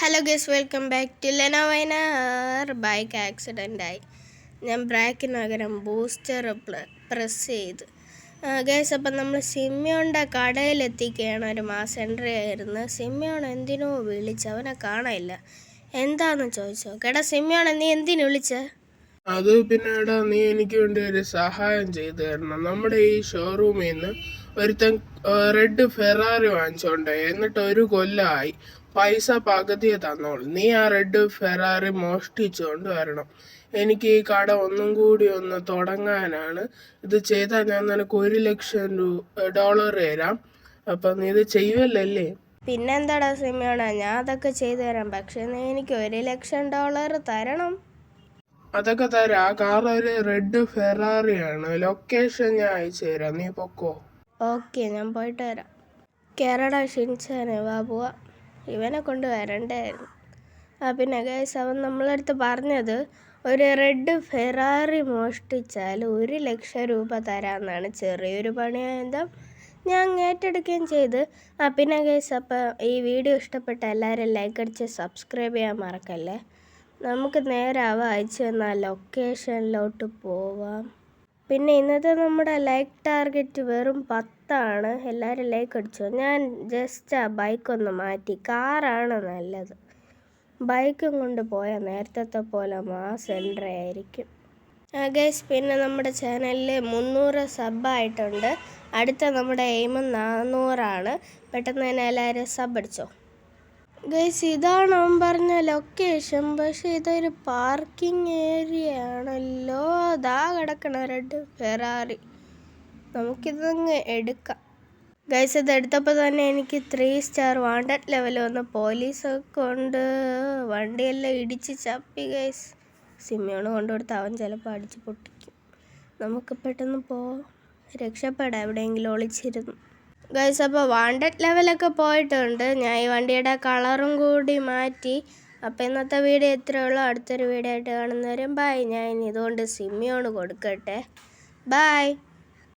Hello guys, welcome back to ലെനോവൈനർ. Bike ആക്സിഡൻ്റായി. ഞാൻ ബ്രേക്കിന് പകരം ബൂസ്റ്റർ പ്രസ് ചെയ്ത്. ഗൈസ്, അപ്പം നമ്മൾ സിമ്യോണിൻ്റെ കടയിലെത്തിക്കുകയാണ്. ഒരു മാസം എൻട്രി ആയിരുന്നു. സിമ്യോൺ എന്തിനോ വിളിച്ച്, അവനെ കാണാനില്ല. എന്താണെന്ന് ചോദിച്ചോ? കേടാ സിമ്യോൺ, നീ എന്തിനു വിളിച്ചേ? അത് പിന്നെ എടാ, നീ എനിക്ക് വേണ്ടി ഒരു സഹായം ചെയ്തു തരണം. നമ്മുടെ ഈ ഷോറൂമിൽ നിന്ന് ഒരുത്തൻ റെഡ് ഫെറാറി വാങ്ങിച്ചോണ്ടേ, എന്നിട്ട് 1 കൊല്ലമായി. പൈസ പകുതിയെ തന്നോളൂ. നീ ആ റെഡ് ഫെറാറി മോഷ്ടിച്ചുകൊണ്ട് വരണം. എനിക്ക് ഈ കട ഒന്നും കൂടി ഒന്ന് തുടങ്ങാനാണ്. ഇത് ചെയ്താൽ ഞാൻ നിനക്ക് $1,00,000 തരാം. അപ്പം നീ ഇത് ചെയ്യുമല്ലേ? പിന്നെന്താടാ സിമ്യോണ, ഞാൻ അതൊക്കെ ചെയ്തു തരാം. പക്ഷെ നീ എനിക്ക് $1,00,000 തരണം. അതൊക്കെ തരാം. ആ കാർ ഒരു റെഡ് ഫെറാറിയാണ്. ലൊക്കേഷൻ ഞാൻ അയച്ചു തരാം, നീ പൊക്കോ. ഓക്കെ, ഞാൻ പോയിട്ട് വരാം. കേരള ഷിൻചാനെ വാ പോവാ. ഇവനെ കൊണ്ട് വരണ്ടായിരുന്നു. പിന്നെ ഗൈസ്, അവൻ നമ്മളടുത്ത് പറഞ്ഞത് ഒരു റെഡ് ഫെറാറി മോഷ്ടിച്ചാൽ $1,00,000 തരാമെന്നാണ്. ചെറിയൊരു പണിയായതും ഞാൻ ഏറ്റെടുക്കുകയും ചെയ്ത്. പിന്നെ ഗൈസ്, അപ്പോൾ ഈ വീഡിയോ ഇഷ്ടപ്പെട്ട എല്ലാവരും ലൈക്ക് അടിച്ച് സബ്സ്ക്രൈബ് ചെയ്യാൻ മറക്കല്ലേ. നമുക്ക് നേരെ അവ അയച്ചു തന്ന ലൊക്കേഷനിലോട്ട് പോവാം. പിന്നെ ഇന്നത്തെ നമ്മുടെ ലൈക്ക് ടാർഗറ്റ് വെറും 10 എല്ലാവരും ലൈക്ക് അടിച്ചോ. ഞാൻ ജസ്റ്റ് ആ ബൈക്കൊന്ന് മാറ്റി, കാറാണ് നല്ലത്. ബൈക്കും കൊണ്ട് പോയാൽ നേരത്തെ പോലെ മാസ് എൻട്രി ആയിരിക്കും. ഗൈസ്, പിന്നെ നമ്മുടെ ചാനലിൽ 300 സബ്ബായിട്ടുണ്ട്. അടുത്ത നമ്മുടെ എയിം 400. പെട്ടെന്ന് തന്നെ എല്ലാവരും സബ് അടിച്ചോ. ഗൈസ്, ഇതാണ് അവൻ പറഞ്ഞ ലൊക്കേഷൻ. പക്ഷെ ഇതൊരു പാർക്കിംഗ് ഏരിയ ആണല്ലോ. അതാ കിടക്കണ റെഡ് ഫെറാറി. നമുക്കിതങ്ങ് എടുക്കാം. ഗൈസ്, ഇത് എടുത്തപ്പോൾ തന്നെ എനിക്ക് 3 സ്റ്റാർ വാണ്ടഡ് ലെവൽ വന്ന്. പോലീസൊക്കെ കൊണ്ട് വണ്ടിയെല്ലാം ഇടിച്ച് ചപ്പി. ഗൈസ്, സിമ്യോണ് കൊണ്ടുകൊടുത്ത് അവൻ ചിലപ്പോൾ അടിച്ച് പൊട്ടിക്കും. നമുക്ക് പെട്ടെന്ന് രക്ഷപ്പെടാം, എവിടെയെങ്കിലും ഒളിച്ചിരുന്നു. ഗൈസ്, അപ്പോൾ വാണ്ടഡ് ലെവലൊക്കെ പോയിട്ടുണ്ട്. ഞാൻ ഈ വണ്ടിയുടെ കളറും കൂടി മാറ്റി. അപ്പോൾ ഇന്നത്തെ വീഡിയോ ഇത്രയേ ഉള്ളൂ. അടുത്തൊരു വീഡിയോ ആയിട്ട് കാണുന്നവരും ബൈ. ഞാൻ ഇതുകൊണ്ട് സിമ്യോണ് കൊടുക്കട്ടെ. ബൈ.